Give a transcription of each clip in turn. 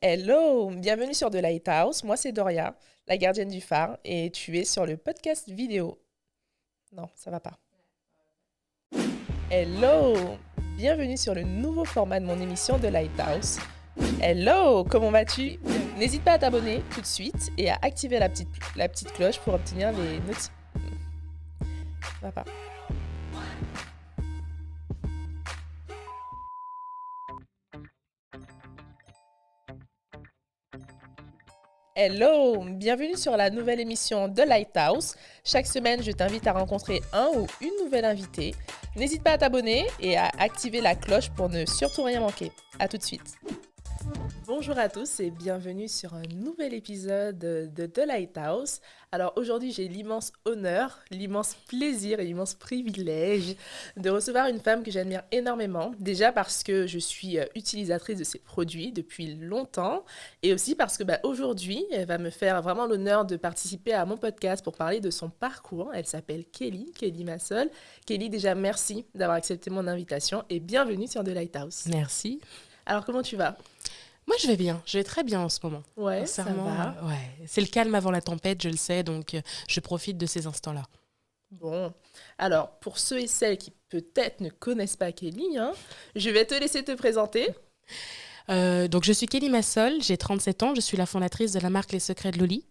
Hello, bienvenue sur The Lighthouse. Moi, c'est Doria, la gardienne du phare, et tu es sur le podcast vidéo. Non, ça va pas. Hello, bienvenue sur le nouveau format de mon émission The Lighthouse. Hello, comment vas-tu? N'hésite pas à t'abonner tout de suite et à activer la petite cloche pour obtenir les notifications. Ça va pas. Hello, bienvenue sur la nouvelle émission de Lighthouse. Chaque semaine, je t'invite à rencontrer un ou une nouvelle invitée. N'hésite pas à t'abonner et à activer la cloche pour ne surtout rien manquer. À tout de suite. Bonjour à tous et bienvenue sur un nouvel épisode de The Lighthouse. Alors aujourd'hui, j'ai l'immense honneur, l'immense plaisir et l'immense privilège de recevoir une femme que j'admire énormément. Déjà parce que je suis utilisatrice de ses produits depuis longtemps et aussi parce que aujourd'hui, elle va me faire vraiment l'honneur de participer à mon podcast pour parler de son parcours. Elle s'appelle Kelly Massol. Kelly, déjà merci d'avoir accepté mon invitation et bienvenue sur The Lighthouse. Merci. Alors comment tu vas ? Moi, je vais bien. Je vais très bien en ce moment. Ouais, ça va. Ouais. C'est le calme avant la tempête, je le sais, donc je profite de ces instants-là. Bon, alors pour ceux et celles qui peut-être ne connaissent pas Kelly, je vais te laisser te présenter. Donc je suis Kelly Massol, j'ai 37 ans, je suis la fondatrice de la marque Les Secrets de Loli.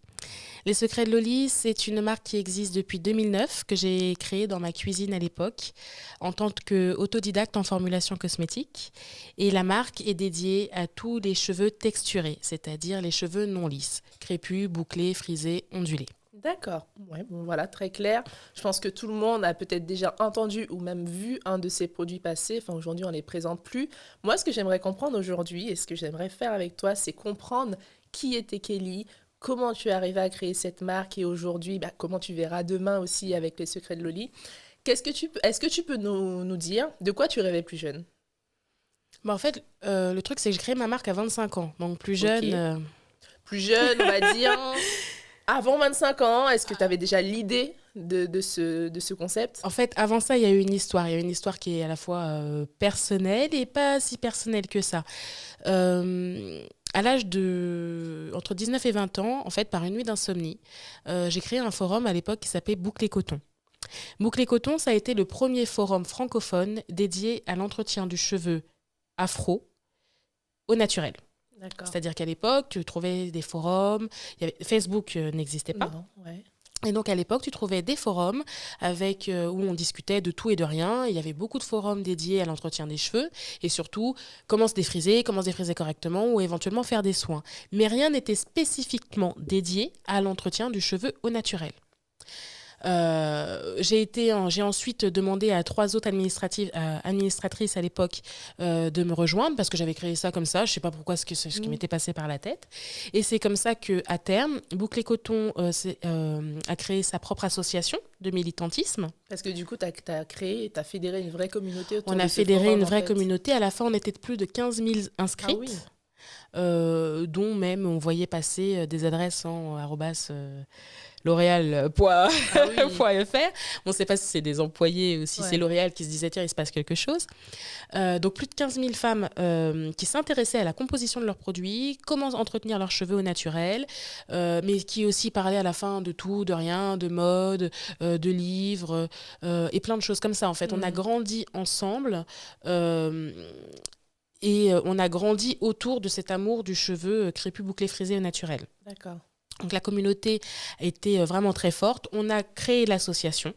Les Secrets de Loli, c'est une marque qui existe depuis 2009, que j'ai créée dans ma cuisine à l'époque, en tant qu'autodidacte en formulation cosmétique. Et la marque est dédiée à tous les cheveux texturés, c'est-à-dire les cheveux non lisses, crépus, bouclés, frisés, ondulés. D'accord, ouais, bon voilà, très clair. Je pense que tout le monde a peut-être déjà entendu ou même vu un de ces produits passer. Enfin, aujourd'hui, on ne les présente plus. Moi, ce que j'aimerais comprendre aujourd'hui et ce que j'aimerais faire avec toi, c'est comprendre qui était Kelly, comment tu es arrivée à créer cette marque et aujourd'hui, comment tu verras demain aussi avec les Secrets de Loli. Est-ce que tu peux nous dire de quoi tu rêvais plus jeune ? En fait, le truc, c'est que j'ai créé ma marque à 25 ans, donc plus jeune. Okay. Plus jeune, on va dire. Avant 25 ans, est-ce que tu avais déjà l'idée de ce concept ? En fait, avant ça, il y a eu une histoire. Il y a eu une histoire qui est à la fois personnelle et pas si personnelle que ça. À l'âge entre 19 et 20 ans, en fait, par une nuit d'insomnie, j'ai créé un forum à l'époque qui s'appelait Bouclé Coton. Bouclé Coton, ça a été le premier forum francophone dédié à l'entretien du cheveu afro au naturel. D'accord. C'est-à-dire qu'à l'époque, tu trouvais des forums, Facebook n'existait pas. Non, ouais. Et donc à l'époque, tu trouvais des forums où on discutait de tout et de rien. Il y avait beaucoup de forums dédiés à l'entretien des cheveux et surtout comment se défriser correctement ou éventuellement faire des soins. Mais rien n'était spécifiquement dédié à l'entretien du cheveu au naturel. J'ai ensuite demandé à 3 autres administratrices à l'époque de me rejoindre parce que j'avais créé ça comme ça. Je ne sais pas pourquoi ce qui m'était passé par la tête. Et c'est comme ça qu'à terme, Bouclé Coton a créé sa propre association de militantisme. Parce que du coup, tu as fédéré une vraie communauté autour On de a ce fédéré forum, une vraie communauté. À la fin, on était de plus de 15 000 inscrites. Ah oui. Dont même on voyait passer des adresses en L'Oréal.fr. On ne sait pas si c'est des employés ou si c'est L'Oréal qui se disait tiens, il se passe quelque chose. Donc plus de 15 000 femmes qui s'intéressaient à la composition de leurs produits, comment entretenir leurs cheveux au naturel, mais qui aussi parlaient à la fin de tout, de rien, de mode, de livres et plein de choses comme ça. En fait, on a grandi ensemble. Et on a grandi autour de cet amour du cheveu crépus, bouclé, frisé au naturel. D'accord. Donc la communauté était vraiment très forte. On a créé l'association.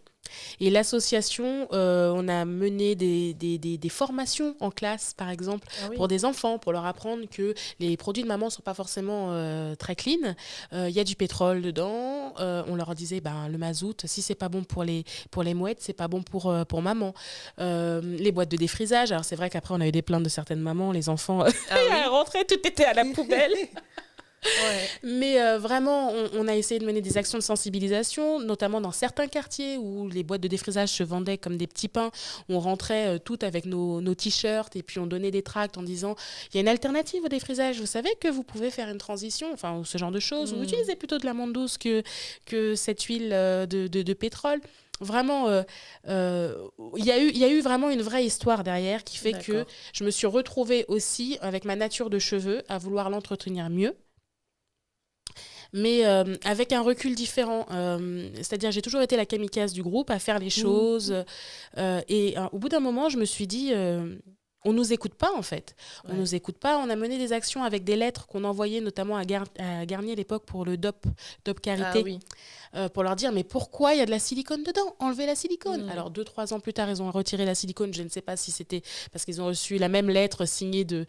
Et l'association, on a mené des formations en classe, par exemple, pour des enfants, pour leur apprendre que les produits de maman ne sont pas forcément très clean. Il y a du pétrole dedans. On leur disait, le mazout, si c'est pas bon pour les mouettes, c'est pas bon pour maman. Les boîtes de défrisage. Alors c'est vrai qu'après, on a eu des plaintes de certaines mamans. Les enfants rentraient, tout était à la poubelle. Ouais. Mais vraiment, on a essayé de mener des actions de sensibilisation, notamment dans certains quartiers où les boîtes de défrisage se vendaient comme des petits pains. On rentrait toutes avec nos t-shirts et puis on donnait des tracts en disant il y a une alternative au défrisage. Vous savez que vous pouvez faire une transition, enfin ce genre de choses. Ou utilisez plutôt de l'amande douce que cette huile de pétrole. Vraiment, il y a eu vraiment une vraie histoire derrière qui fait que D'accord. je me suis retrouvée aussi avec ma nature de cheveux à vouloir l'entretenir mieux, mais avec un recul différent. C'est-à-dire, j'ai toujours été la kamikaze du groupe à faire les Mhm. choses. Et au bout d'un moment, je me suis dit, on nous écoute pas en fait. On Ouais. nous écoute pas. On a mené des actions avec des lettres qu'on envoyait notamment à Garnier à l'époque pour le DOP Ah Carité, oui. pour leur dire, mais pourquoi il y a de la silicone dedans? Enlevez la silicone. Mhm. Alors, 2, 3 ans plus tard, ils ont retiré la silicone. Je ne sais pas si c'était parce qu'ils ont reçu la même lettre signée de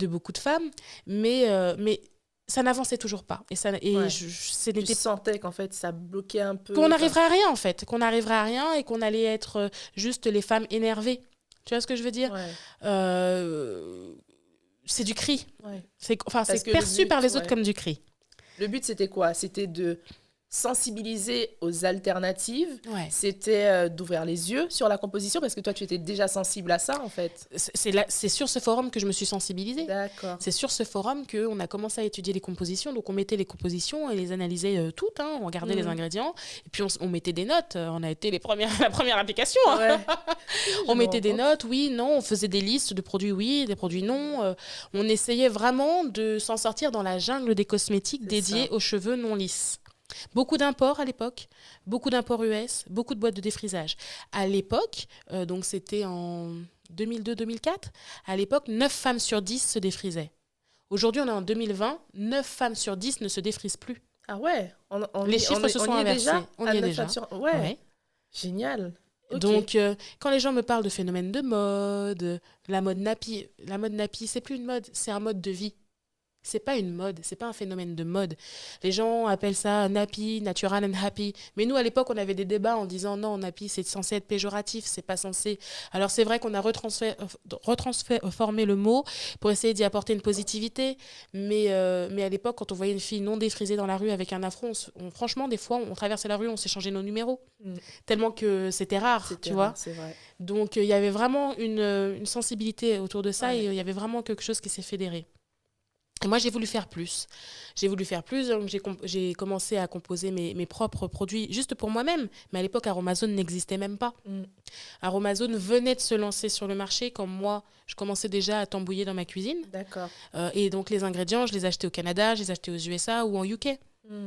beaucoup de femmes. Mais ça n'avançait toujours pas. Ouais. Ce Tu n'était sentais qu'en fait, ça bloquait un qu'on peu. Enfin, n'arriverait à rien, en fait. Qu'on n'arriverait à rien et qu'on allait être juste les femmes énervées. Tu vois ce que je veux dire? ouais. Euh, c'est du cri. Ouais. Enfin, Parce c'est que le perçu par but, les autres ouais. comme du cri. Le but, c'était quoi? C'était de sensibiliser aux alternatives. Ouais. C'était d'ouvrir les yeux sur la composition parce que toi, tu étais déjà sensible à ça, en fait. C'est sur ce forum que je me suis sensibilisée. D'accord. C'est sur ce forum qu'on a commencé à étudier les compositions. Donc, on mettait les compositions et les analysait toutes. On regardait les Mhm. ingrédients. Et puis, on mettait des notes. On a été la première application. Ouais. On Je me mettait rends des compte. notes, oui, non. On faisait des listes de produits oui, des produits non. On essayait vraiment de s'en sortir dans la jungle des cosmétiques C'est dédiés ça. aux cheveux non lisses. Beaucoup d'imports à l'époque, beaucoup d'imports US, beaucoup de boîtes de défrisage. À l'époque, donc c'était en 2002-2004, à l'époque, 9 femmes sur 10 se défrisaient. Aujourd'hui, on est en 2020, 9 femmes sur 10 ne se défrisent plus. Ah ouais, Les chiffres se sont on y est inversés. déjà On à y est 9 déjà. factures. Ouais, Ouais. génial. Ok. Donc, quand les gens me parlent de phénomène de mode, la mode nappy, c'est plus une mode, c'est un mode de vie. C'est pas une mode, c'est pas un phénomène de mode. Les gens appellent ça nappy, natural and happy. Mais nous, à l'époque, on avait des débats en disant non, nappy, c'est censé être péjoratif, c'est pas censé. Alors, c'est vrai qu'on a retransformé le mot pour essayer d'y apporter une positivité. Mais à l'époque, quand on voyait une fille non défrisée dans la rue avec un afro, franchement, des fois, on traversait la rue, on s'échangeait nos numéros. Mm. Tellement que c'était rare, C'était tu rare, vois. c'est vrai. Donc, il y avait vraiment une sensibilité autour de ça Ouais. et il y avait vraiment quelque chose qui s'est fédéré. Et moi, j'ai voulu faire plus. J'ai voulu faire plus, donc j'ai commencé à composer mes propres produits juste pour moi-même. Mais à l'époque, Aromazone n'existait même pas. Mm. Aromazone venait de se lancer sur le marché quand moi, je commençais déjà à tambouiller dans ma cuisine. D'accord. Et donc, les ingrédients, je les achetais au Canada, je les achetais aux USA ou en UK. Mm.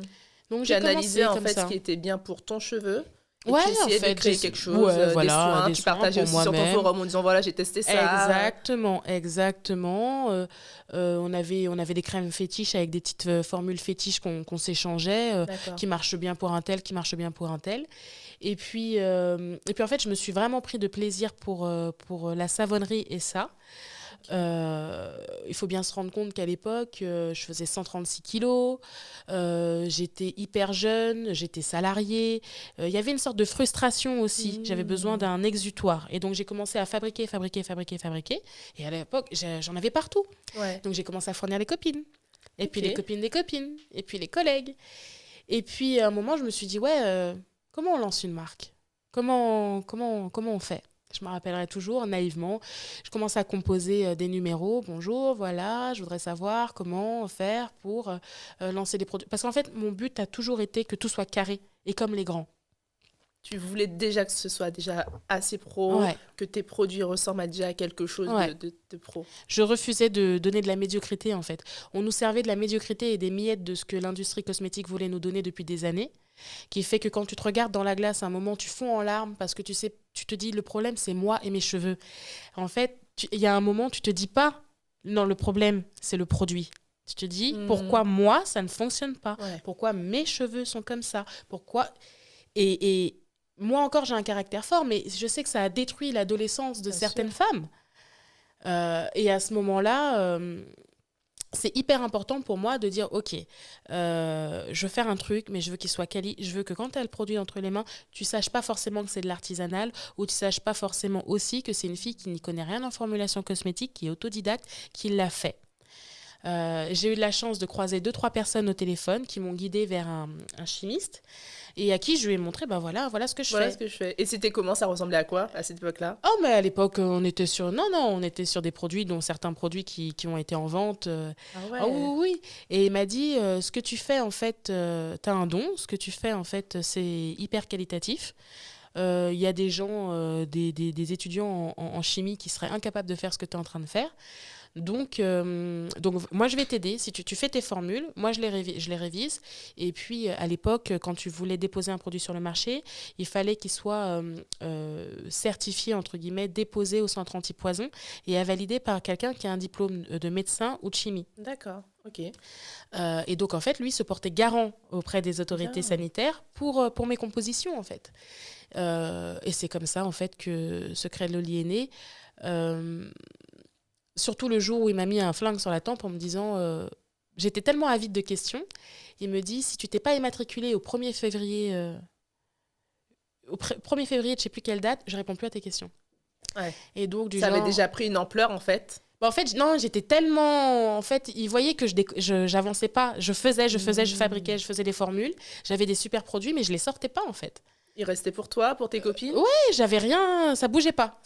Donc, Tu j'ai analysais commencé en comme fait ce ça. qui était bien pour ton cheveu. Et Ouais, tu en essayais de fait, créer quelque chose, ouais, des voilà, soins. des Tu soins partageais pour aussi sur ton moi-même. forum en disant voilà, j'ai testé ça. Exactement, exactement. On avait des crèmes fétiches avec des petites formules fétiches qu'on s'échangeait, D'accord. qui marchent bien pour un tel, qui marchent bien pour un tel. Et puis en fait, je me suis vraiment pris de plaisir pour la savonnerie et ça. Il faut bien se rendre compte qu'à l'époque, je faisais 136 kilos, j'étais hyper jeune, j'étais salariée. Il y avait une sorte de frustration aussi. J'avais besoin d'un exutoire. Et donc, j'ai commencé à fabriquer. Et à l'époque, j'en avais partout. Ouais. Donc, j'ai commencé à fournir les copines. Et puis, Ok. les copines des copines. Et puis, les collègues. Et puis, à un moment, je me suis dit, ouais, comment on lance une marque? Comment on fait? Je me rappellerai toujours, naïvement. Je commence à composer des numéros. Bonjour, voilà, je voudrais savoir comment faire pour lancer des produits. Parce qu'en fait, mon but a toujours été que tout soit carré et comme les grands. Tu voulais déjà que ce soit déjà assez pro, Ouais. que tes produits ressemblent à déjà quelque chose Ouais. de pro. Je refusais de donner de la médiocrité, en fait. On nous servait de la médiocrité et des miettes de ce que l'industrie cosmétique voulait nous donner depuis des années, qui fait que quand tu te regardes dans la glace, à un moment, tu fonds en larmes parce que tu te dis, le problème, c'est moi et mes cheveux. En fait, il y a un moment, tu te dis pas, non, le problème, c'est le produit. Tu te dis, pourquoi moi, ça ne fonctionne pas? Ouais. Pourquoi mes cheveux sont comme ça? Pourquoi... Et moi encore, j'ai un caractère fort, mais je sais que ça a détruit l'adolescence de Bien certaines sûr. femmes. Et à ce moment-là, c'est hyper important pour moi de dire, OK, je veux faire un truc, mais je veux qu'il soit quali. Je veux que quand tu as le produit entre les mains, tu saches pas forcément que c'est de l'artisanal ou tu saches pas forcément aussi que c'est une fille qui n'y connaît rien en formulation cosmétique, qui est autodidacte, qui l'a fait. J'ai eu de la chance de croiser 2-3 personnes au téléphone qui m'ont guidée vers un chimiste et à qui je lui ai montré, ben voilà ce que je Voilà fais. ce que je fais. Et c'était comment? Ça ressemblait à quoi à cette époque-là? Oh, mais à l'époque, on était sur... Non, on était sur des produits, dont certains produits qui ont été en vente. Ah ouais. Ah oui, oui, oui. Et il m'a dit, ce que tu fais, en fait, t'as un don. Ce que tu fais, en fait, c'est hyper qualitatif. Il y a des gens, des étudiants en chimie qui seraient incapables de faire ce que tu es en train de faire. Donc, moi, je vais t'aider. Si tu fais tes formules, moi, je les révise. Et puis, à l'époque, quand tu voulais déposer un produit sur le marché, il fallait qu'il soit certifié, entre guillemets, déposé au centre antipoison et validé par quelqu'un qui a un diplôme de médecin ou de chimie. D'accord, ok. Et donc, en fait, lui se portait garant auprès des autorités sanitaires pour mes compositions, en fait. Et c'est comme ça, en fait, que Secret de Loli est né. Surtout le jour où il m'a mis un flingue sur la tempe en me disant j'étais tellement avide de questions. Il me dit si tu t'es pas immatriculé au 1er février, au 1er février de je sais plus quelle date, je réponds plus à tes questions. Ouais. Et donc, ça avait déjà pris une ampleur en fait. En fait, non, j'étais tellement... En fait, il voyait que j'avançais pas. Je fabriquais, je faisais des formules. J'avais des super produits, mais je les sortais pas, en fait. Il restait pour toi, pour tes copines? Ouais, j'avais rien, ça bougeait pas.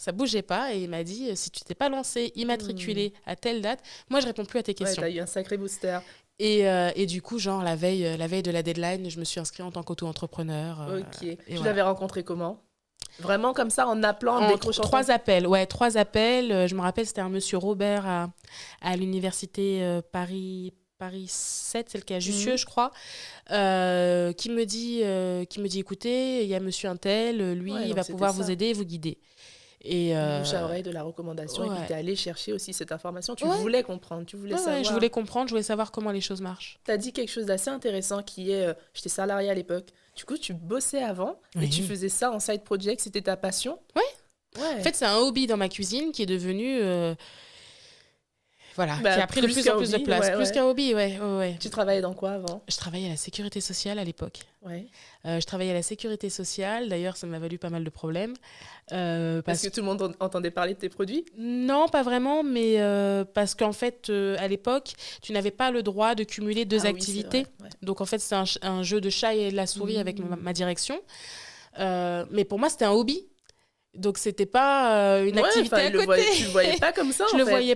Et il m'a dit, si tu t'es pas lancé, immatriculé à telle date, moi je réponds plus à tes questions. Ouais, t'as eu un sacré booster. Et du coup, genre la veille de la deadline, je me suis inscrite en tant qu'auto-entrepreneur. Ok. Tu l'avais rencontré comment? Vraiment comme ça, en appelant, en décrochant? 3 appels. Je me rappelle, c'était un monsieur Robert à l'université Paris 7, c'est le cas, Jussieu, je crois, qui me dit écoutez, il y a monsieur Untel, lui, il va pouvoir vous aider et vous guider. Et bouche à oreille de la recommandation, et puis t'es allé chercher aussi cette information. Tu voulais comprendre, tu voulais savoir. Je voulais comprendre, je voulais savoir comment les choses marchent. T'as dit quelque chose d'assez intéressant qui est, j'étais salariée à l'époque. Du coup, tu bossais avant et tu faisais ça en side project, c'était ta passion? Ouais. En fait, c'est un hobby dans ma cuisine qui est devenu... qui a pris de plus en plus de place. Plus qu'un hobby, ouais. Tu travaillais dans quoi avant? Je travaillais à la sécurité sociale à l'époque. Ouais. Je travaillais à la sécurité sociale. D'ailleurs, ça m'a valu pas mal de problèmes. Parce que tout le monde entendait parler de tes produits? Non, pas vraiment, mais parce qu'en fait, à l'époque, tu n'avais pas le droit de cumuler 2 activités. Oui, ouais. Donc, en fait, c'est un jeu de chat et de la souris avec ma direction. Mais pour moi, c'était un hobby. Donc, c'était pas une activité à côté. Tu le voyais pas comme ça, Je le voyais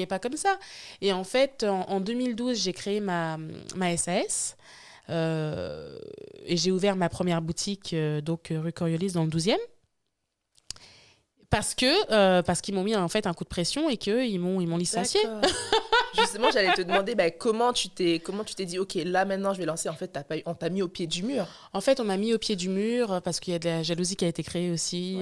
pas comme ça. Et en fait, en 2012, j'ai créé ma SAS. Et j'ai ouvert ma première boutique, donc rue Coriolis, dans le 12e. Parce qu'ils m'ont mis en fait un coup de pression et qu'ils m'ont licencié. Justement, j'allais te demander comment tu t'es dit ok, là maintenant je vais lancer. En fait, on t'a mis au pied du mur. En fait, on m'a mis au pied du mur parce qu'il y a de la jalousie qui a été créée aussi,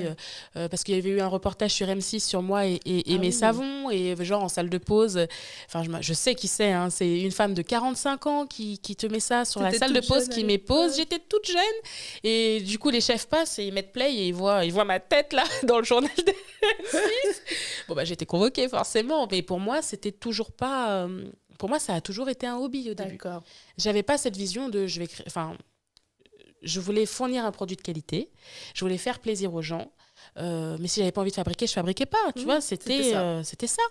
parce qu'il y avait eu un reportage sur M6 sur moi et mes savons, et genre en salle de pause. Enfin, je sais qui c'est, hein, c'est une femme de 45 ans qui te met ça sur la salle de pause, qui met pause. J'étais toute jeune et du coup les chefs passent et ils mettent play et ils voient ma tête là dans le journal de M6. Bon j'ai été convoquée forcément, mais pour moi c'était toujours pas. Pour moi, ça a toujours été un hobby au début. D'accord. J'avais pas cette vision de je voulais fournir un produit de qualité, je voulais faire plaisir aux gens, mais si j'avais pas envie de fabriquer, je fabriquais pas. Tu vois, c'était ça.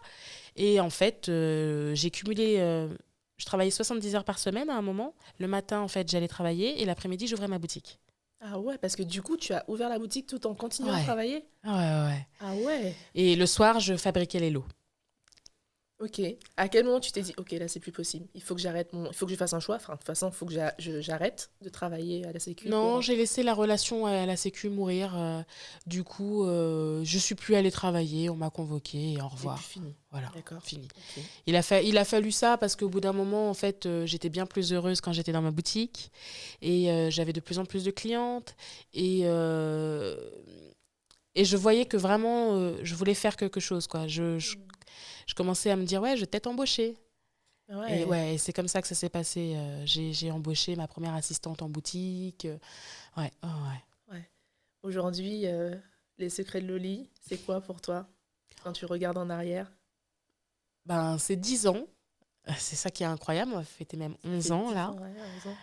Et en fait, j'ai cumulé. Je travaillais 70 heures par semaine à un moment. Le matin, en fait, j'allais travailler et l'après-midi, j'ouvrais ma boutique. Ah ouais, parce que du coup, tu as ouvert la boutique tout en continuant à travailler? Ouais. Ah ouais. Et le soir, je fabriquais les lots. Ok. À quel moment tu t'es dit, ok, là, c'est plus possible. Il faut que j'arrête il faut que je fasse un choix. Enfin, de toute façon, il faut que j'arrête de travailler à la Sécu. Non, j'ai laissé la relation à la Sécu mourir. Du coup, je suis plus allée travailler. On m'a convoquée et au revoir. Et puis fini. Voilà, d'accord. Fini. Okay. Il a fallu ça parce qu'au bout d'un moment, en fait, j'étais bien plus heureuse quand j'étais dans ma boutique. Et j'avais de plus en plus de clientes. Et je voyais que vraiment, je voulais faire quelque chose, quoi. Je commençais à me dire, je vais peut-être embaucher. Ouais. Et c'est comme ça que ça s'est passé. J'ai embauché ma première assistante en boutique. Ouais. Aujourd'hui, les secrets de Loli, c'est quoi pour toi quand tu regardes en arrière? C'est 10 ans. C'est ça qui est incroyable. On va fêter même 11 ans, là. 11 ans.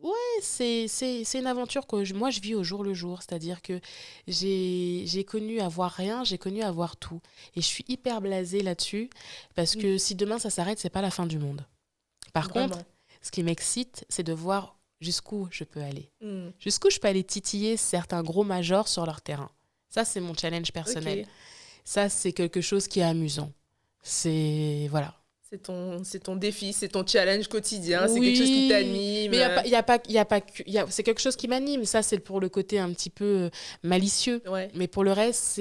Ouais, c'est une aventure que moi je vis au jour le jour, c'est-à-dire que j'ai connu avoir rien, j'ai connu avoir tout. Et je suis hyper blasée là-dessus, parce que si demain ça s'arrête, c'est pas la fin du monde. Par contre, Vraiment. ce qui m'excite, c'est de voir jusqu'où je peux aller. Mm. Jusqu'où je peux aller titiller certains gros majors sur leur terrain. Ça, c'est mon challenge personnel. Ok. Ça, c'est quelque chose qui est amusant. C'est... Voilà. C'est ton défi, c'est ton challenge quotidien, c'est quelque chose qui Oui, t'anime. mais c'est quelque chose qui m'anime. Ça, c'est pour le côté un petit peu malicieux. Ouais. Mais pour le reste,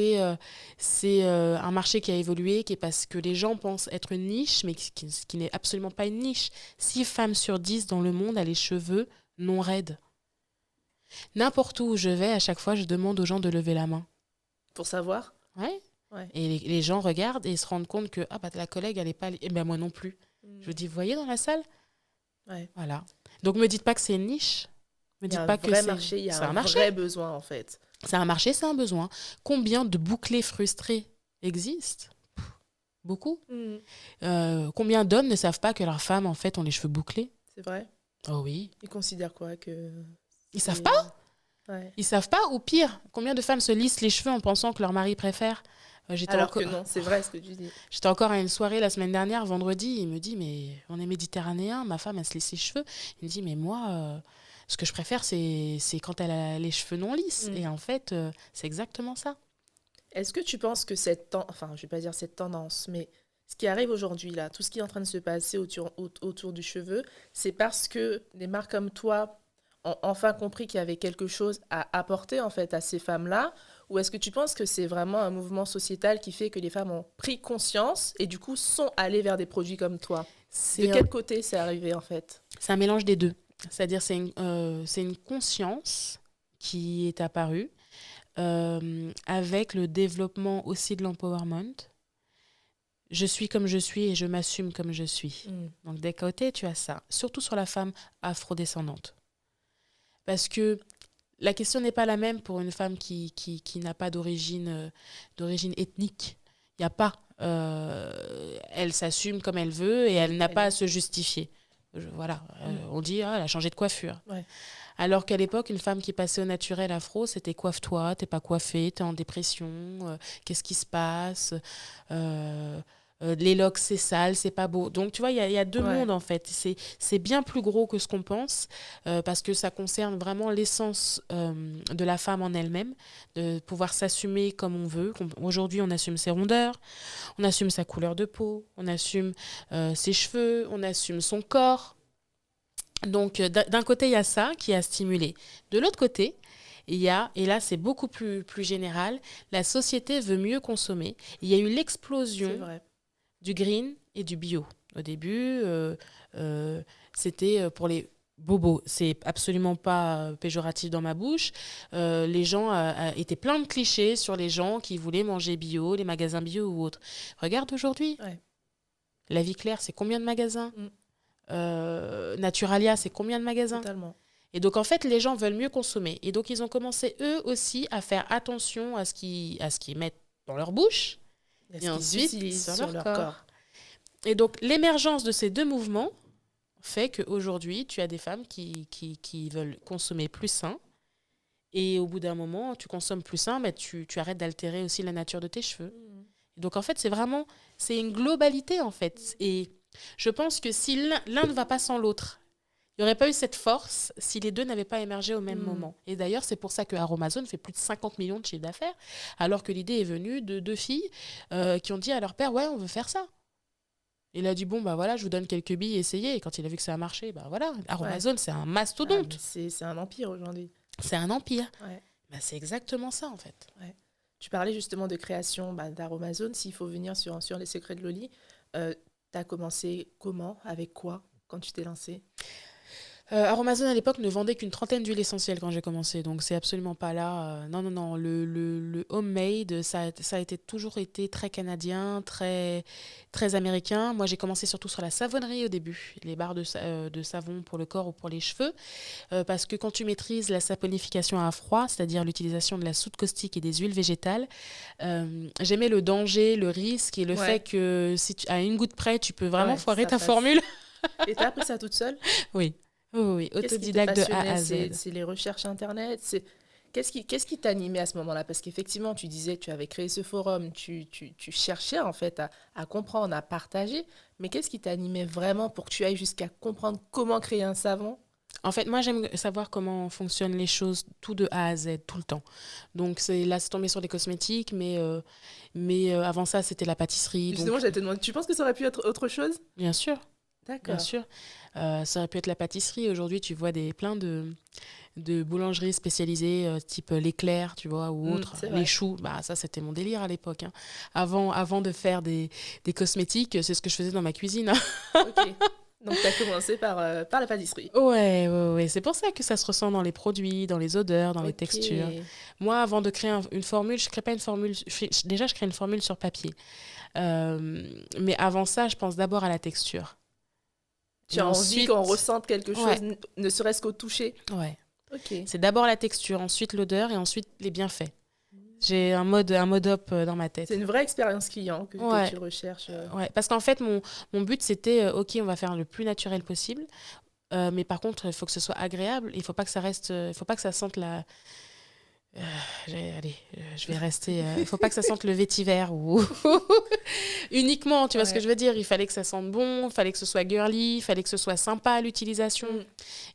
c'est un marché qui a évolué, qui est parce que les gens pensent être une niche, mais qui n'est absolument pas une niche. 6 femmes sur 10 dans le monde a les cheveux non raides. N'importe où je vais, à chaque fois, je demande aux gens de lever la main. Pour savoir. Ouais. Ouais. Et les gens regardent et se rendent compte que ah bah la collègue elle est pas et ben moi non plus. Je vous dis vous voyez dans la salle. Ouais. Voilà. Donc me dites pas que c'est une niche. Me Il y a dites un pas que vrai c'est marché, il y a un marché. vrai besoin en fait. C'est un marché, c'est un besoin. Combien de bouclés frustrés existent? Beaucoup. Combien d'hommes ne savent pas que leurs femmes en fait ont les cheveux bouclés? C'est vrai. Oh oui. Ils considèrent quoi que Ils savent pas. Ouais. Ils savent pas ou pire, combien de femmes se lissent les cheveux en pensant que leur mari préfère? Alors que non, c'est vrai ce que tu dis. J'étais encore à une soirée la semaine dernière, vendredi, il me dit, mais on est méditerranéen, ma femme, elle se lisse ses cheveux. Il me dit, mais moi, ce que je préfère, c'est quand elle a les cheveux non lisses. Et en fait, c'est exactement ça. Est-ce que tu penses que enfin, je vais pas dire cette tendance, mais ce qui arrive aujourd'hui, là, tout ce qui est en train de se passer autour du cheveu, c'est parce que des marques comme toi ont enfin compris qu'il y avait quelque chose à apporter en fait à ces femmes-là? Ou est-ce que tu penses que c'est vraiment un mouvement sociétal qui fait que les femmes ont pris conscience et du coup sont allées vers des produits comme toi? De quel côté c'est arrivé en fait? C'est un mélange des deux. C'est-à-dire c'est une conscience qui est apparue avec le développement aussi de l'empowerment. Je suis comme je suis et je m'assume comme je suis. Donc d'un côté, tu as ça. Surtout sur la femme afrodescendante. Parce que la question n'est pas la même pour une femme qui n'a pas d'origine ethnique. Il n'y a pas. Elle s'assume comme elle veut et elle n'a pas à se justifier. Voilà. On dit, elle a changé de coiffure. Ouais. Alors qu'à l'époque, une femme qui passait au naturel afro, c'était coiffe-toi, t'es pas coiffée, t'es en dépression, qu'est-ce qui se passe les locks, c'est sale, c'est pas beau. Donc, tu vois, il y a deux mondes, en fait. C'est bien plus gros que ce qu'on pense, parce que ça concerne vraiment l'essence de la femme en elle-même, de pouvoir s'assumer comme on veut. Aujourd'hui, on assume ses rondeurs, on assume sa couleur de peau, on assume ses cheveux, on assume son corps. Donc, d'un côté, il y a ça qui a stimulé. De l'autre côté, il y a, et là c'est beaucoup plus général, la société veut mieux consommer. Il y a eu l'explosion du green et du bio. Au début, c'était pour les bobos. C'est absolument pas péjoratif dans ma bouche. Les gens étaient plein de clichés sur les gens qui voulaient manger bio, les magasins bio ou autres. Regarde aujourd'hui. La Vie Claire, c'est combien de magasins Naturalia, c'est combien de magasins? Totalement. Et donc, en fait, les gens veulent mieux consommer. Et donc, ils ont commencé, eux aussi, à faire attention à ce qu'ils mettent dans leur bouche et ensuite sur leur corps. Et donc, l'émergence de ces deux mouvements fait qu'aujourd'hui, tu as des femmes qui veulent consommer plus sain. Et au bout d'un moment, tu consommes plus sain, mais tu arrêtes d'altérer aussi la nature de tes cheveux. Et donc, en fait, c'est une globalité, en fait. Et je pense que si l'un ne va pas sans l'autre, il n'y aurait pas eu cette force si les deux n'avaient pas émergé au même moment. Et d'ailleurs, c'est pour ça que Aromazone fait plus de 50 millions de chiffres d'affaires, alors que l'idée est venue de deux filles qui ont dit à leur père, ouais, on veut faire ça. Il a dit, bon, bah voilà, je vous donne quelques billes, essayez. Et quand il a vu que ça a marché, bah voilà, Aromazone, c'est un mastodonte. C'est un empire aujourd'hui. C'est un empire. Bah, c'est exactement ça, en fait. Tu parlais justement de création d'Aromazone. S'il faut venir sur les secrets de Loli, tu as commencé comment? Avec quoi quand tu t'es lancée? Aromazone à l'époque ne vendait qu'une trentaine d'huiles essentielles quand j'ai commencé, donc c'est absolument pas là. Non, le homemade, ça a toujours été très canadien, très, très américain. Moi, j'ai commencé surtout sur la savonnerie au début, les barres de savon pour le corps ou pour les cheveux, parce que quand tu maîtrises la saponification à froid, c'est-à-dire l'utilisation de la soude caustique et des huiles végétales, j'aimais le danger, le risque et le fait que si à une goutte près, tu peux vraiment foirer ta formule. Et t'as appris ça toute seule? Oui. Oh oui, autodidacte de A à Z. C'est les recherches Internet. Qu'est-ce qui t'animait à ce moment-là? Parce qu'effectivement, tu disais que tu avais créé ce forum, tu cherchais en fait à comprendre, à partager. Mais qu'est-ce qui t'animait vraiment pour que tu ailles jusqu'à comprendre comment créer un savon? En fait, moi, j'aime savoir comment fonctionnent les choses, tout de A à Z, tout le temps. Donc, là, c'est tombé sur les cosmétiques, mais avant ça, c'était la pâtisserie. Justement, Donc, j'allais te demander, tu penses que ça aurait pu être autre chose? bien sûr, bien D'accord. sûr. Ça aurait pu être la pâtisserie. Aujourd'hui, tu vois plein de boulangeries spécialisées, type l'éclair, tu vois, ou autre. C'est Les vrai. choux, bah, ça, c'était mon délire à l'époque, hein. Avant de faire des cosmétiques, c'est ce que je faisais dans ma cuisine, hein. Ok. Donc, tu as commencé par la pâtisserie. Ouais. C'est pour ça que ça se ressent dans les produits, dans les odeurs, dans les Ok. textures. Moi, avant de créer une formule, je crée pas une formule. Déjà, je crée une formule sur papier. Mais avant ça, je pense d'abord à la texture. Tu Et as envie ensuite, qu'on ressente quelque chose, ouais, ne serait-ce qu'au toucher. ouais. Ok. C'est d'abord la texture, ensuite l'odeur et ensuite les bienfaits. J'ai un mode up dans ma tête. C'est une vraie expérience client que Ouais. tu recherches. Ouais, parce qu'en fait, mon but, c'était, OK, on va faire le plus naturel possible, mais par contre, il faut que ce soit agréable. Il faut pas que ça reste, il faut pas que ça sente la... je vais rester... il faut pas que ça sente le vétiver ou... uniquement, tu vois ce que Ouais. je veux dire? Il fallait que ça sente bon, il fallait que ce soit girly, il fallait que ce soit sympa à l'utilisation. Mm.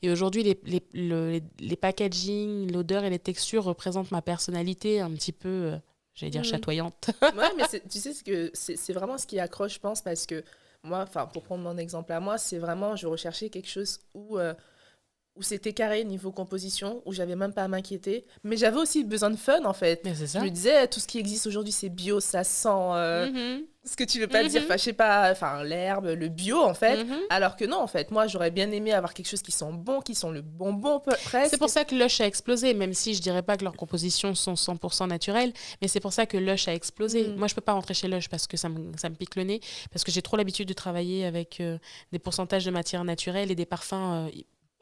Et aujourd'hui, les packaging, l'odeur et les textures représentent ma personnalité un petit peu, j'allais dire, Mm. chatoyante. Ouais, mais tu sais, c'est vraiment ce qui accroche, je pense, parce que moi, enfin, pour prendre mon exemple à moi, c'est vraiment, je recherchais quelque chose où c'était carré niveau composition, où j'avais même pas à m'inquiéter. Mais j'avais aussi besoin de fun, en fait. Mais c'est Je ça. me disais, tout ce qui existe aujourd'hui, c'est bio, ça sent Mhm. ce que tu veux pas dire, Mhm. enfin, je sais pas, enfin, l'herbe, le bio, en fait. Mhm. Alors que non, en fait, moi, j'aurais bien aimé avoir quelque chose qui sent bon, qui sent le bonbon presque. C'est pour ça que Lush a explosé, même si je dirais pas que leurs compositions sont 100% naturelles, mais c'est pour ça que Lush a explosé. Mm. Moi, je peux pas rentrer chez Lush parce que ça me pique le nez, parce que j'ai trop l'habitude de travailler avec des pourcentages de matières naturelles et des parfums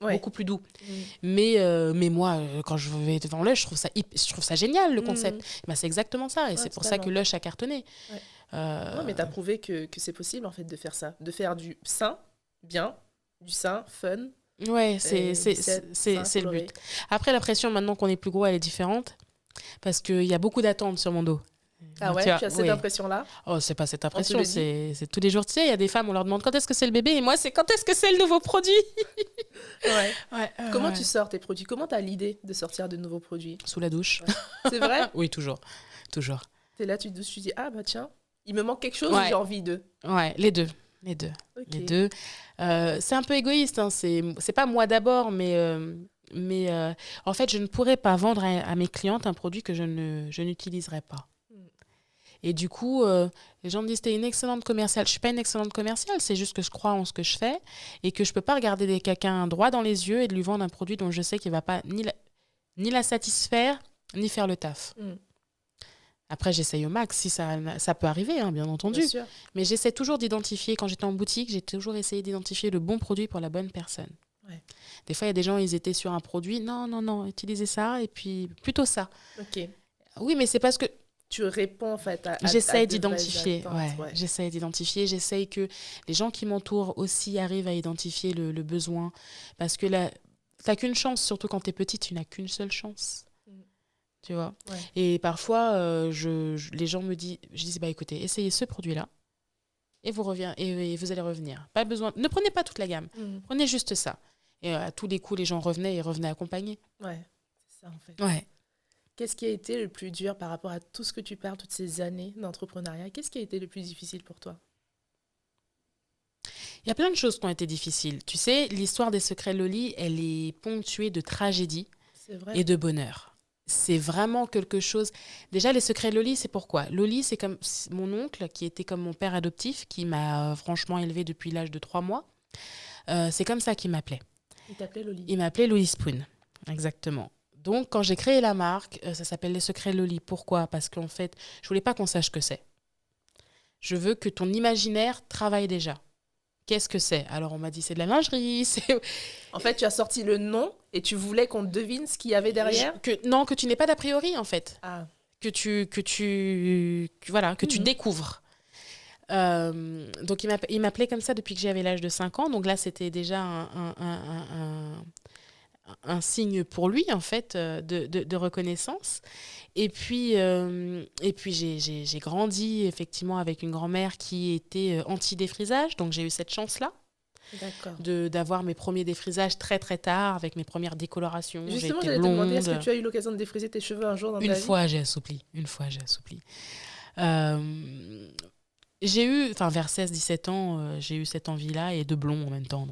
Ouais. beaucoup plus doux. Mm. Mais moi, quand je vais devant Lush, je trouve ça génial, le concept. Mm. Ben, c'est exactement ça, et Ouais, c'est pour ça que totalement. Lush a cartonné. Ouais. Euh, Ouais, mais t'as prouvé que c'est possible, en fait, de faire ça. De faire du sain, bien, du sain, fun, Ouais, et c'est sain, le coloré. but. Après, la pression, maintenant qu'on est plus gros, elle est différente, parce qu'il y a beaucoup d'attentes sur mon dos. Ah ouais, Tu vois, tu as cette ouais. impression-là? Oh, c'est pas cette On te impression, le dit? c'est tous les jours. Tu sais, il y a des femmes, on leur demande quand est-ce que c'est le bébé, et moi, c'est quand est-ce que c'est le nouveau produit. Ouais. Ouais, Comment tu sors tes produits? Comment t'as l'idée de sortir de nouveaux produits? Sous la douche. Ouais. C'est vrai? Oui, toujours. Toujours. T'es là, tu te douches, tu dis, ah bah tiens, il me manque quelque chose, Ouais. j'ai envie de. Ouais, les deux. Les deux. Ok. Les deux. C'est un peu égoïste, hein. C'est pas moi d'abord, mais en fait, je ne pourrais pas vendre à mes clientes un produit que je n'utiliserais pas. Mm. Et du coup, les gens me disent, t'es une excellente commerciale. Je suis pas une excellente commerciale, c'est juste que je crois en ce que je fais et que je peux pas regarder quelqu'un droit dans les yeux et de lui vendre un produit dont je sais qu'il va pas ni la satisfaire, ni faire le taf. Mm. Après, j'essaye au max, si ça peut arriver, hein, bien entendu. Bien sûr. Mais j'essaie toujours d'identifier, quand j'étais en boutique, j'ai toujours essayé d'identifier le bon produit pour la bonne personne. Ouais. Des fois, il y a des gens, ils étaient sur un produit, non, utilisez ça, et puis plutôt ça. Ok. Oui, mais c'est parce que Tu réponds en fait à j'essaie de vraies d'identifier. attentes, Ouais. J'essaie d'identifier, j'essaie que les gens qui m'entourent aussi arrivent à identifier le besoin. Parce que là, t'as qu'une chance, surtout quand t'es petite, tu n'as qu'une seule chance. Mm. Tu vois. Ouais. Et parfois, les gens me disent, je dis, bah écoutez, essayez ce produit-là et vous allez revenir. Pas besoin, ne prenez pas toute la gamme, Mm. prenez juste ça. Et à tous les coups, les gens revenaient et revenaient accompagnés. Ouais, c'est ça en fait. Ouais. Qu'est-ce qui a été le plus dur par rapport à tout ce que tu parles, toutes ces années d'entrepreneuriat? Qu'est-ce qui a été le plus difficile pour toi? Il y a plein de choses qui ont été difficiles. Tu sais, l'histoire des secrets Loli, elle est ponctuée de tragédies C'est vrai. et de bonheur. C'est vraiment quelque chose. Déjà, les secrets Loli, c'est pourquoi? Loli, c'est comme mon oncle, qui était comme mon père adoptif, qui m'a franchement élevé depuis l'âge de 3 mois. C'est comme ça qu'il m'appelait. Il t'appelait Loli. Il m'appelait Loli Spoon, exactement. Donc, quand j'ai créé la marque, ça s'appelle Les Secrets Loli. Pourquoi? Parce qu'en fait, je voulais pas qu'on sache ce que c'est. Je veux que ton imaginaire travaille déjà. Qu'est-ce que c'est? Alors, on m'a dit, c'est de la lingerie. En fait, tu as sorti le nom et tu voulais qu'on devine ce qu'il y avait derrière? Non, que tu n'aies pas d'a priori, en fait. Ah, Que tu Mhm. découvres. Donc, il m'appelait comme ça depuis que j'avais l'âge de 5 ans. Donc là, c'était déjà un signe pour lui, en fait, de reconnaissance. Et puis j'ai grandi, effectivement, avec une grand-mère qui était anti-défrisage. Donc, j'ai eu cette chance-là. D'accord. D'avoir mes premiers défrisages très, très tard, avec mes premières décolorations. Justement, j'ai été j'allais te blonde. demander, est-ce que tu as eu l'occasion de défriser tes cheveux un jour dans ta vie? Une fois, j'ai assoupli. J'ai eu, enfin vers 16-17 ans, j'ai eu cette envie-là et de blond en même temps.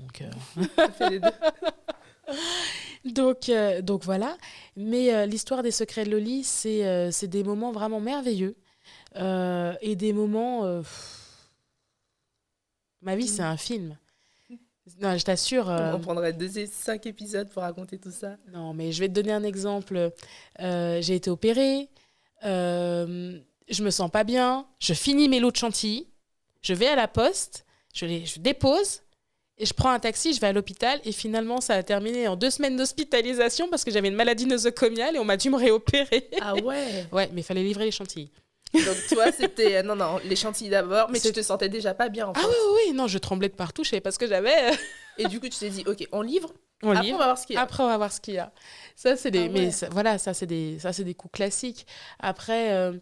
Ça fait les deux. Donc voilà. Mais l'histoire des secrets de Loli, c'est des moments vraiment merveilleux. Et des moments... Ma vie, c'est un film. Non, je t'assure... On prendrait 5 épisodes pour raconter tout ça. Non, mais je vais te donner un exemple. J'ai été opérée. Je me sens pas bien, je finis mes lots de chantilly, je vais à la poste, je dépose et je prends un taxi, je vais à l'hôpital et finalement ça a terminé en 2 semaines d'hospitalisation parce que j'avais une maladie nosocomiale et on m'a dû me réopérer. Ah ouais? Ouais, mais il fallait livrer les chantilly. Donc toi c'était... Non, les chantilly d'abord, mais tu te sentais déjà pas bien en fait. Ah oui, non, je tremblais de partout, je savais pas ce que j'avais. Et du coup tu t'es dit, ok, on livre, on après on va voir ce qu'il y a. Après on va voir ce qu'il y a. Ça c'est des... Ah ouais. Mais voilà, ça c'est des coups classiques. Après...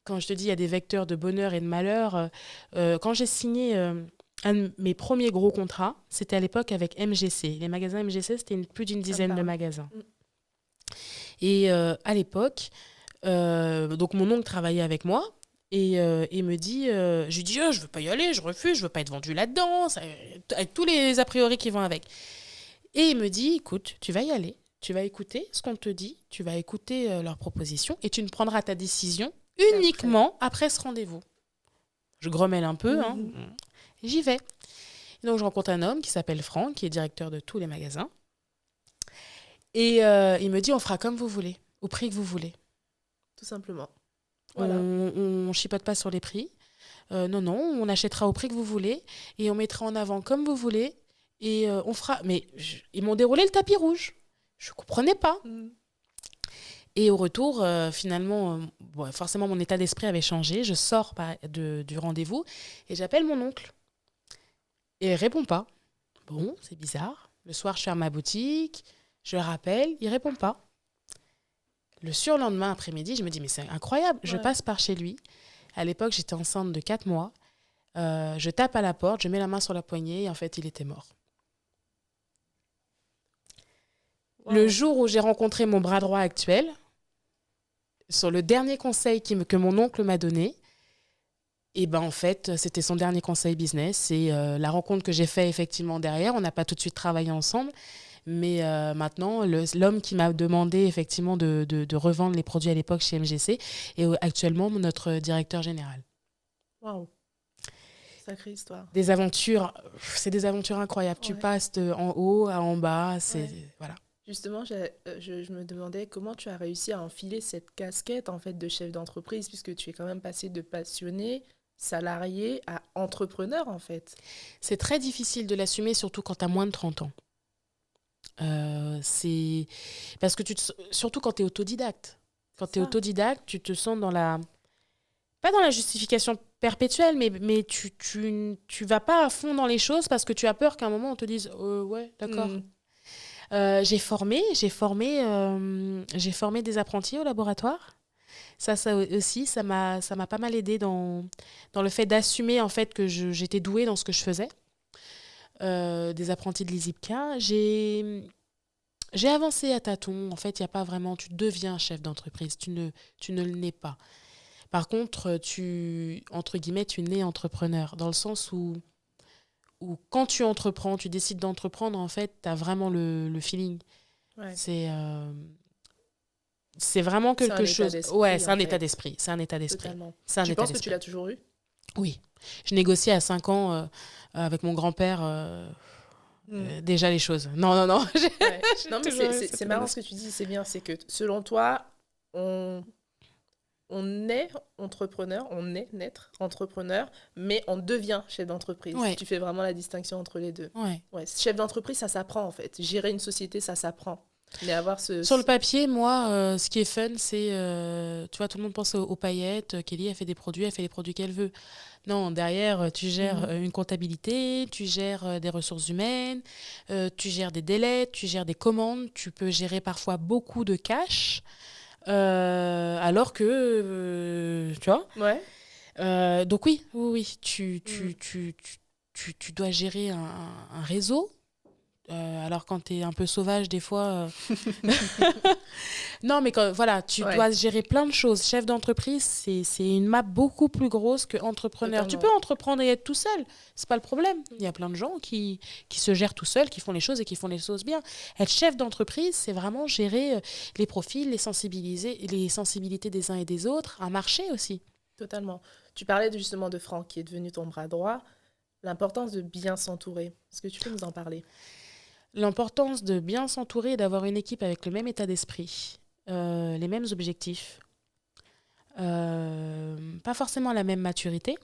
quand je te dis, il y a des vecteurs de bonheur et de malheur. Quand j'ai signé un de mes premiers gros contrats, c'était à l'époque avec MGC. Les magasins MGC, c'était plus d'une dizaine de magasins. Et à l'époque, donc mon oncle travaillait avec moi et il me dit, je lui dis, je veux pas y aller, je refuse, je veux pas être vendu là-dedans, avec tous les a priori qui vont avec. Et il me dit, écoute, tu vas y aller, tu vas écouter ce qu'on te dit, tu vas écouter leurs propositions et tu ne prendras ta décision uniquement après ce rendez-vous. Je grommelle un peu, j'y vais. Et donc je rencontre un homme qui s'appelle Franck, qui est directeur de tous les magasins. Et il me dit, on fera comme vous voulez, au prix que vous voulez. Tout simplement. Voilà. On chipote pas sur les prix. Non, on achètera au prix que vous voulez et on mettra en avant comme vous voulez et on fera... Mais ils m'ont déroulé le tapis rouge. Je comprenais pas. Et au retour, finalement, forcément, mon état d'esprit avait changé. Je sors du rendez-vous et j'appelle mon oncle. Et il ne répond pas. Bon, c'est bizarre. Le soir, je ferme ma boutique, je le rappelle, il ne répond pas. Le surlendemain après-midi, je me dis, mais c'est incroyable. Ouais. Je passe par chez lui. À l'époque, j'étais enceinte de 4 mois. Je tape à la porte, je mets la main sur la poignée et en fait, il était mort. Wow. Le jour où j'ai rencontré mon bras droit actuel, sur le dernier conseil que mon oncle m'a donné, et ben en fait, c'était son dernier conseil business. Et la rencontre que j'ai faite effectivement derrière, on n'a pas tout de suite travaillé ensemble, mais maintenant, l'homme qui m'a demandé effectivement de revendre les produits à l'époque chez MGC est actuellement notre directeur général. Waouh! Sacrée histoire. C'est des aventures incroyables. Ouais. Tu passes en haut à en bas, voilà. Justement, je me demandais comment tu as réussi à enfiler cette casquette en fait de chef d'entreprise, puisque tu es quand même passé de passionné, salarié à entrepreneur en fait. C'est très difficile de l'assumer, surtout quand tu as moins de 30 ans. C'est parce que surtout quand tu es autodidacte. Quand tu es autodidacte, tu te sens pas dans la justification perpétuelle, mais tu vas pas à fond dans les choses parce que tu as peur qu'à un moment on te dise ouais, d'accord. J'ai formé des apprentis au laboratoire. Ça aussi, ça m'a pas mal aidé dans le fait d'assumer en fait que j'étais douée dans ce que je faisais. Des apprentis de l'ISIPCA. J'ai avancé à tâtons. En fait, il y a pas vraiment. Tu deviens chef d'entreprise. Tu ne le nais pas. Par contre, entre guillemets, tu nais entrepreneur dans le sens où quand tu entreprends, tu décides d'entreprendre, en fait, tu as vraiment le feeling. Ouais. C'est vraiment quelque chose. Ouais, c'est un état d'esprit. C'est un état d'esprit. Totalement. Tu penses que tu l'as toujours eu ? Oui. Je négociais à 5 ans avec mon grand-père déjà les choses. Non. Ouais. Non, mais c'est marrant ce que tu dis, c'est bien. C'est que selon toi, on est entrepreneur, on est naître entrepreneur, mais on devient chef d'entreprise. Ouais. Tu fais vraiment la distinction entre les deux. Ouais. Chef d'entreprise, ça s'apprend en fait. Gérer une société, ça s'apprend. Mais avoir Sur le papier, moi, ce qui est fun, c'est, tu vois, tout le monde pense aux paillettes. Kelly, elle fait des produits qu'elle veut. Non, derrière, tu gères une comptabilité, tu gères des ressources humaines, tu gères des délais, tu gères des commandes, tu peux gérer parfois beaucoup de cash, alors que, tu vois. Ouais. Donc oui, tu dois gérer un réseau. Alors quand tu es un peu sauvage des fois non mais voilà, tu dois gérer plein de choses. Chef d'entreprise, c'est une map beaucoup plus grosse que entrepreneur. Totalement. Tu peux entreprendre et être tout seul, c'est pas le problème. Il y a plein de gens qui se gèrent tout seuls, qui font les choses et qui font les choses bien. Être chef d'entreprise, c'est vraiment gérer les profils, les sensibilités des uns et des autres, un marché aussi. Totalement. Tu parlais justement de Franck qui est devenu ton bras droit, l'importance de bien s'entourer. Est-ce que tu peux nous en parler ? L'importance de bien s'entourer et d'avoir une équipe avec le même état d'esprit, les mêmes objectifs, pas forcément la même maturité,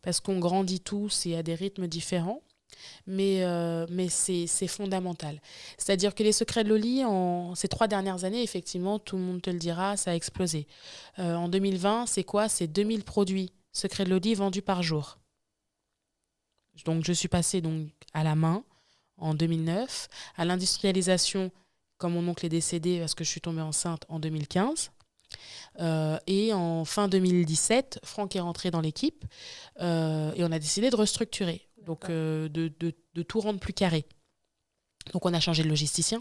parce qu'on grandit tous et à des rythmes différents, mais c'est fondamental. C'est-à-dire que les secrets de Loli, en ces 3 dernières années, effectivement, tout le monde te le dira, ça a explosé. En 2020, c'est quoi ? C'est 2000 produits secrets de Loli vendus par jour. Donc, je suis passée donc, à la main, en 2009, à l'industrialisation, quand mon oncle est décédé parce que je suis tombée enceinte en 2015. Et en fin 2017, Franck est rentré dans l'équipe et on a décidé de restructurer, donc de tout rendre plus carré. Donc on a changé de logisticien,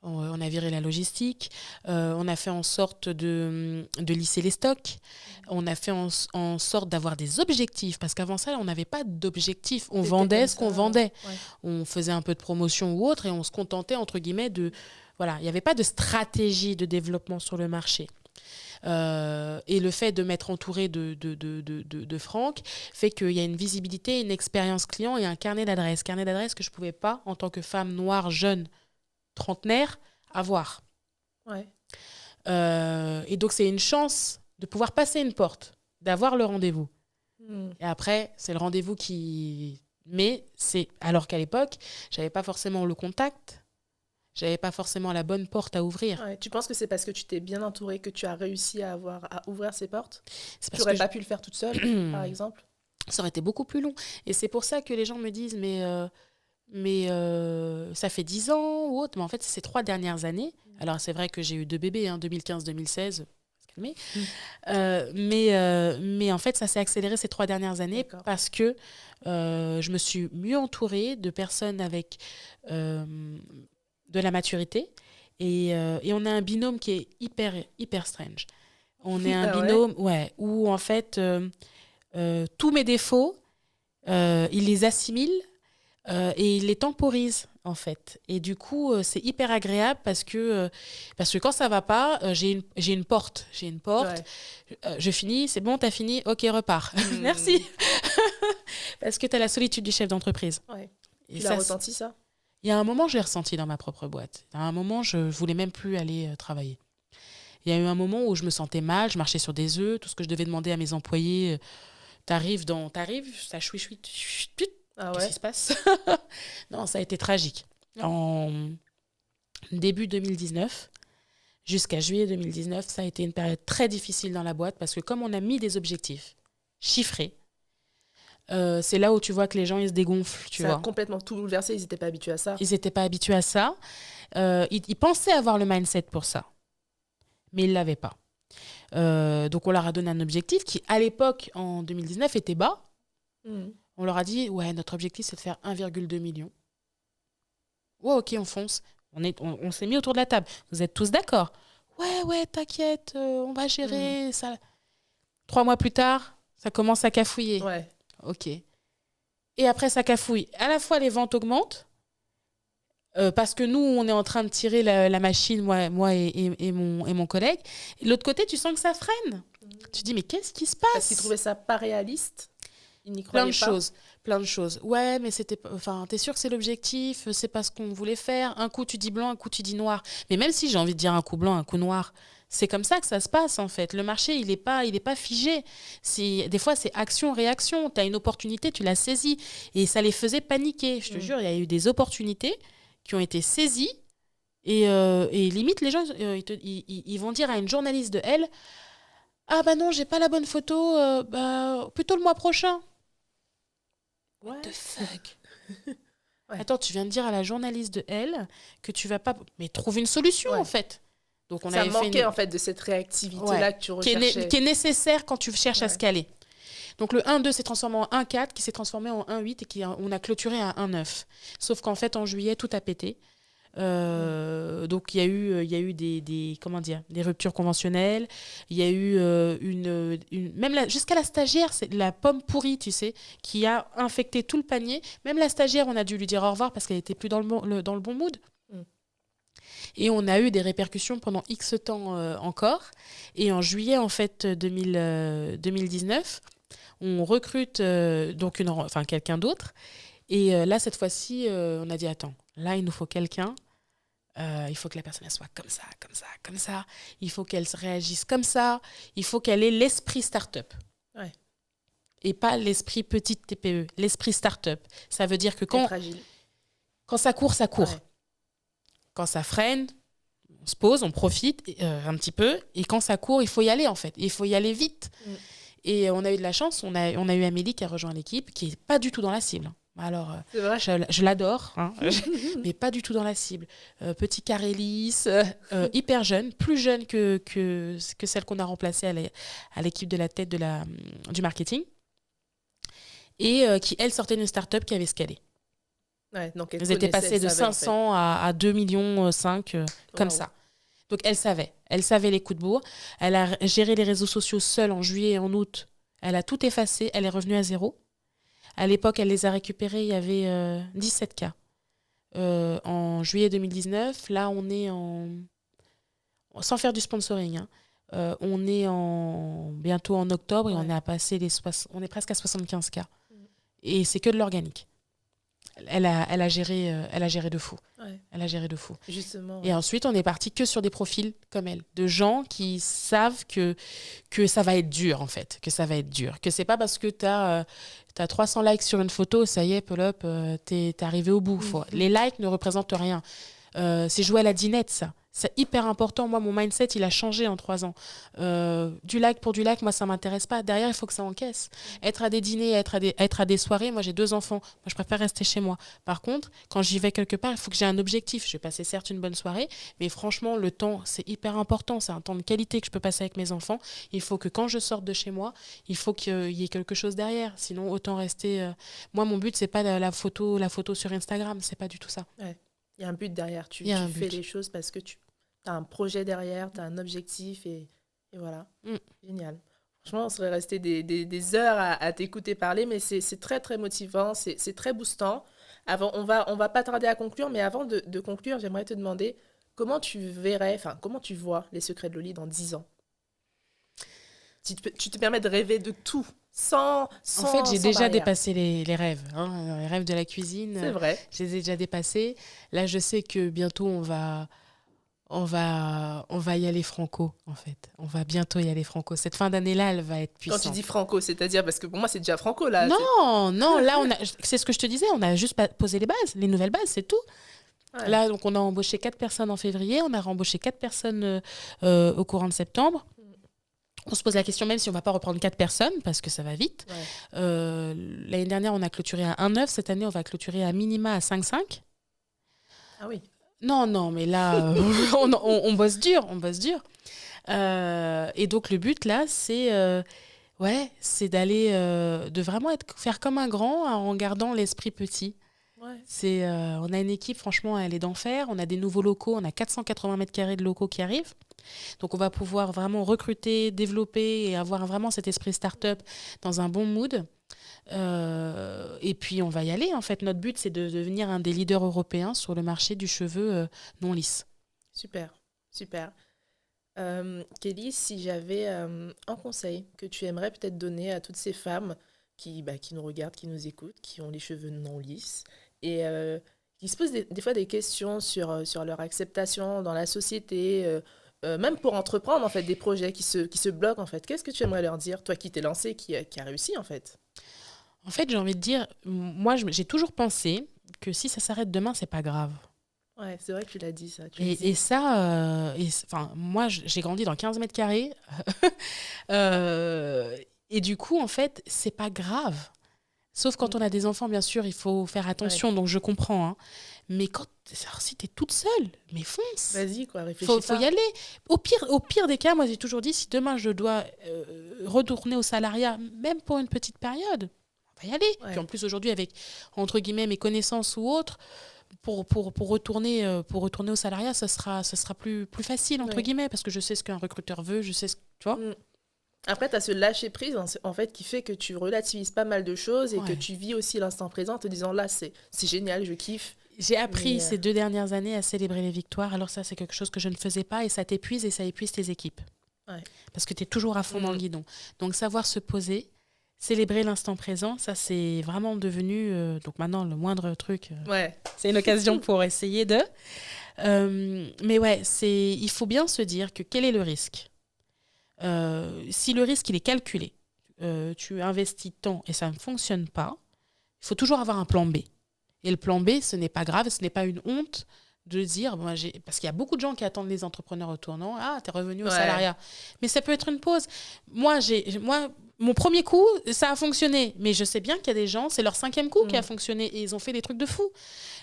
on a viré la logistique, on a fait en sorte de lisser les stocks, on a fait en sorte d'avoir des objectifs, parce qu'avant ça, on n'avait pas d'objectifs, on vendait ce qu'on vendait. Ouais. On faisait un peu de promotion ou autre et on se contentait, entre guillemets, de... Voilà, il n'y avait pas de stratégie de développement sur le marché. Et le fait de m'être entourée de Franck fait qu'il y a une visibilité, une expérience client et un carnet d'adresses. Carnet d'adresses que je ne pouvais pas, en tant que femme noire, jeune, trentenaire, avoir. Ouais. Et donc, c'est une chance de pouvoir passer une porte, d'avoir le rendez-vous. Et après, c'est le rendez-vous qui... Mais c'est... Alors qu'à l'époque, je n'avais pas forcément le contact, je n'avais pas forcément la bonne porte à ouvrir. Ouais. Tu penses que c'est parce que tu t'es bien entourée que tu as réussi à ouvrir ces portes ? Tu n'aurais pas pu le faire toute seule, par exemple ? Ça aurait été beaucoup plus long. Et c'est pour ça que les gens me disent, mais ça fait 10 ans ou autre. Mais en fait, c'est ces 3 dernières années. Alors, c'est vrai que j'ai eu 2 bébés, 2015-2016. Mais en fait, ça s'est accéléré ces 3 dernières années. D'accord. Parce que je me suis mieux entourée de personnes avec de la maturité. Et on a un binôme qui est hyper strange. On est un binôme où, en fait, tous mes défauts, il les assimile et il les temporise, en fait. Et du coup, c'est hyper agréable parce que quand ça va pas, j'ai une porte. Je finis, c'est bon, t'as fini, ok, repars. Merci. Parce que t'as la solitude du chef d'entreprise. Ouais. Tu l'as ressenti, ça ? Il y a un moment, je l'ai ressenti dans ma propre boîte. À un moment, je voulais même plus aller travailler. Il y a eu un moment où je me sentais mal, je marchais sur des œufs, tout ce que je devais demander à mes employés, t'arrives, ça chouichoui, qu'est-ce qui se passe ? Non, ça a été tragique. En début 2019, jusqu'à juillet 2019, ça a été une période très difficile dans la boîte parce que comme on a mis des objectifs chiffrés, c'est là où tu vois que les gens, ils se dégonflent. Ça a complètement tout bouleversé, ils n'étaient pas habitués à ça. Ils n'étaient pas habitués à ça. Ils pensaient avoir le mindset pour ça, mais ils ne l'avaient pas. Donc, on leur a donné un objectif qui, à l'époque, en 2019, était bas. On leur a dit, notre objectif, c'est de faire 1,2 million. Ouais, ok, on fonce. On s'est mis autour de la table. Vous êtes tous d'accord ? Ouais, t'inquiète, on va gérer ça. 3 mois plus tard, ça commence à cafouiller. Ouais. Ok. Et après, ça cafouille. À la fois, les ventes augmentent, parce que nous, on est en train de tirer la machine, moi et mon collègue. Et de l'autre côté, tu sens que ça freine. Tu dis, mais qu'est-ce qui se passe ? Parce qu'ils trouvaient ça pas réaliste. Ils n'y croyaient pas. Plein de choses. Ouais, mais t'es sûr que c'est l'objectif ? C'est pas ce qu'on voulait faire. Un coup, tu dis blanc, un coup, tu dis noir. Mais même si j'ai envie de dire un coup blanc, un coup noir, c'est comme ça que ça se passe, en fait. Le marché, il est pas figé. Des fois, c'est action-réaction. Tu as une opportunité, tu la saisis. Et ça les faisait paniquer. Je te jure, il y a eu des opportunités qui ont été saisies Et limite, les gens, ils vont dire à une journaliste de Elle, ah bah non, j'ai pas la bonne photo, plutôt le mois prochain. What the fuck? Ouais. Attends, tu viens de dire à la journaliste de Elle que tu vas pas... Mais trouve une solution, en fait. Donc ça manquait, en fait, de cette réactivité-là que tu recherchais. Qui est nécessaire quand tu cherches à scaler. Donc le 1.2 s'est transformé en 1.4, qui s'est transformé en 1.8 et on a clôturé à 1.9. Sauf qu'en fait, en juillet, tout a pété. Donc il y a eu des ruptures conventionnelles, il y a eu même jusqu'à la stagiaire, c'est la pomme pourrie, tu sais, qui a infecté tout le panier. Même la stagiaire, on a dû lui dire au revoir parce qu'elle était plus dans le bon mood. Et on a eu des répercussions pendant X temps encore. Et en juillet, en fait, 2019, on recrute donc quelqu'un d'autre. Et là, cette fois-ci, on a dit, attends, là, il nous faut quelqu'un. Il faut que la personne elle soit comme ça, comme ça, comme ça. Il faut qu'elle réagisse comme ça. Il faut qu'elle ait l'esprit start-up. Ouais. Et pas l'esprit petite TPE, l'esprit start-up. Ça veut dire que quand ça court, ça court. Ouais. Quand ça freine, on se pose, on profite un petit peu. Et quand ça court, il faut y aller, en fait. Il faut y aller vite. Et on a eu de la chance. On a eu Amélie qui a rejoint l'équipe, qui n'est pas du tout dans la cible. Alors, je l'adore, hein, mais pas du tout dans la cible. Petit carré lisse, hyper jeune, plus jeune que celle qu'on a remplacée à l'équipe de la tête du marketing. Et qui, elle, sortait d'une start-up qui avait scalé. Ouais, donc ils étaient passés de 500 à 2,5 millions, comme ça. Donc elle savait les coups de bourre. Elle a géré les réseaux sociaux seule en juillet et en août. Elle a tout effacé, elle est revenue à zéro. À l'époque, elle les a récupérés, il y avait 17 cas. En juillet 2019, là, on est sans faire du sponsoring, hein, on est bientôt en octobre et on est presque à 75 cas. Et c'est que de l'organique. Elle a géré de fou. Ouais. Elle a géré de fou. Justement. Et ensuite, on est parti que sur des profils comme elle, de gens qui savent que ça va être dur, en fait, que ça va être dur, que c'est pas parce que t'as 300 likes sur une photo, ça y est, pull-up, t'es arrivé au bout. Les likes ne représentent rien. C'est jouer à la dinette, ça. C'est hyper important. Moi, mon mindset, il a changé en 3 ans. Du like pour du like, moi, ça ne m'intéresse pas. Derrière, il faut que ça encaisse. Être à des dîners, être à des soirées, moi, j'ai 2 enfants. Moi, je préfère rester chez moi. Par contre, quand j'y vais quelque part, il faut que j'ai un objectif. Je vais passer certes une bonne soirée, mais franchement, le temps, c'est hyper important. C'est un temps de qualité que je peux passer avec mes enfants. Il faut que quand je sorte de chez moi, il faut qu'il y ait quelque chose derrière. Sinon, autant rester... Moi, mon but, ce n'est pas la photo sur Instagram. Ce n'est pas du tout ça. Ouais. Il y a un but derrière. Tu fais les choses parce que tu as un projet derrière, tu as un objectif et voilà. Génial. Franchement, on serait resté des heures à t'écouter parler, mais c'est très, très motivant, c'est très boostant. On va pas tarder à conclure, mais avant de conclure, j'aimerais te demander comment tu vois les secrets de Loli dans 10 ans. Tu te permets de rêver de tout. En fait, j'ai déjà dépassé les rêves. Les rêves de la cuisine. C'est vrai. Je les ai déjà dépassés. Là, je sais que bientôt, on va y aller franco, en fait. On va bientôt y aller franco. Cette fin d'année-là, elle va être puissante. Quand tu dis franco, c'est-à-dire, parce que pour moi, c'est déjà franco, là. Non, là, c'est ce que je te disais. On a juste posé les bases, les nouvelles bases, c'est tout. Ouais. Là, donc, on a embauché 4 personnes en février. On a rembauché 4 personnes au courant de septembre. On se pose la question même si on ne va pas reprendre 4 personnes, parce que ça va vite. Ouais. L'année dernière, on a clôturé à 1,9. Cette année, on va clôturer à minima à 5,5. Ah oui. Non, mais là, on bosse dur, et donc, le but, là, c'est d'aller, de vraiment faire comme un grand en gardant l'esprit petit. Ouais. On a une équipe, franchement, elle est d'enfer. On a des nouveaux locaux, on a 480 mètres carrés de locaux qui arrivent. Donc, on va pouvoir vraiment recruter, développer et avoir vraiment cet esprit start-up dans un bon mood. Et puis, on va y aller. En fait, notre but, c'est de devenir un des leaders européens sur le marché du cheveu non lisse. Super. Kelly, si j'avais un conseil que tu aimerais peut-être donner à toutes ces femmes qui nous regardent, qui nous écoutent, qui ont les cheveux non lisses et qui se posent des fois des questions sur leur acceptation dans la société, même pour entreprendre en fait des projets qui se bloquent en fait. Qu'est-ce que tu aimerais leur dire, toi qui t'es lancé, qui a réussi en fait? En fait, j'ai envie de dire, moi j'ai toujours pensé que si ça s'arrête demain, c'est pas grave. Ouais, c'est vrai que tu l'as dit, ça. Et ça, enfin, moi, j'ai grandi dans 15 mètres carrés. Et du coup, en fait, c'est pas grave. Sauf quand on a des enfants, bien sûr, il faut faire attention, donc je comprends. Hein. Mais si t'es toute seule, mais fonce. Vas-y, quoi, réfléchis faut y aller. Au pire des cas, moi, j'ai toujours dit, si demain, je dois retourner au salariat, même pour une petite période, on va y aller. Puis en plus, aujourd'hui, avec, entre guillemets, mes connaissances ou autres, pour retourner au salariat, ça sera plus facile, entre guillemets, parce que je sais ce qu'un recruteur veut, je sais ce que, tu vois. Après, tu as ce lâcher-prise, en fait, qui fait que tu relativises pas mal de choses et que tu vis aussi l'instant présent en te disant, là, c'est génial, je kiffe. J'ai appris ces 2 dernières années à célébrer les victoires. Alors ça, c'est quelque chose que je ne faisais pas et ça t'épuise et ça épuise tes équipes. Ouais. Parce que tu es toujours à fond dans le guidon. Donc, savoir se poser, célébrer l'instant présent, ça, c'est vraiment devenu... donc maintenant, le moindre truc, c'est une occasion pour essayer de... mais ouais, il faut bien se dire que quel est le risque ? Si le risque, il est calculé, tu investis tant et ça ne fonctionne pas, il faut toujours avoir un plan B. Et le plan B, ce n'est pas grave, ce n'est pas une honte de dire... parce qu'il y a beaucoup de gens qui attendent les entrepreneurs au tournant. Ah, t'es revenu au salariat. Mais ça peut être une pause. Moi, mon premier coup, ça a fonctionné. Mais je sais bien qu'il y a des gens, c'est leur 5e coup qui a fonctionné et ils ont fait des trucs de fou.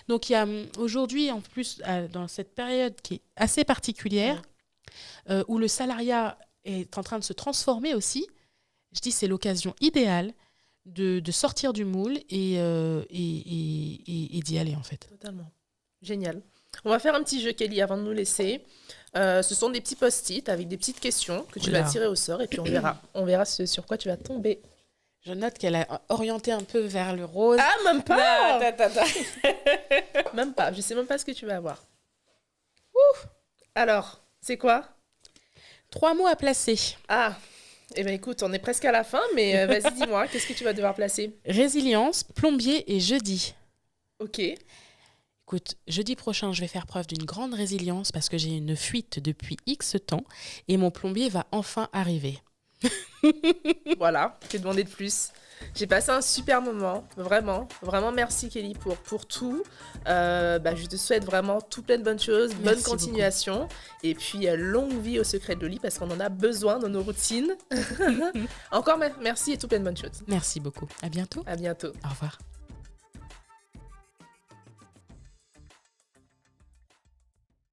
Donc, il y a aujourd'hui, en plus, dans cette période qui est assez particulière, où le salariat est en train de se transformer aussi, je dis c'est l'occasion idéale de sortir du moule et d'y aller, en fait. Totalement. Génial. On va faire un petit jeu, Kelly, avant de nous laisser. Ce sont des petits post-it avec des petites questions que tu vas tirer au sort et puis on verra sur quoi tu vas tomber. Je note qu'elle a orienté un peu vers le rose. Ah, même pas. Même pas. Je sais même pas ce que tu vas avoir. Ouh. Alors, c'est quoi ? 3 mots à placer. Ah, eh bien écoute, on est presque à la fin, mais vas-y, dis-moi, qu'est-ce que tu vas devoir placer ? Résilience, plombier et jeudi. Ok. Écoute, jeudi prochain, je vais faire preuve d'une grande résilience parce que j'ai une fuite depuis X temps et mon plombier va enfin arriver. Voilà, que demander de plus ? J'ai passé un super moment, vraiment, vraiment merci Kelly pour tout. Je te souhaite vraiment tout plein de bonnes choses, bonne continuation beaucoup. Et puis longue vie au secret de Loli parce qu'on en a besoin dans nos routines. Encore merci et tout plein de bonnes choses. Merci beaucoup, à bientôt. À bientôt. Au revoir.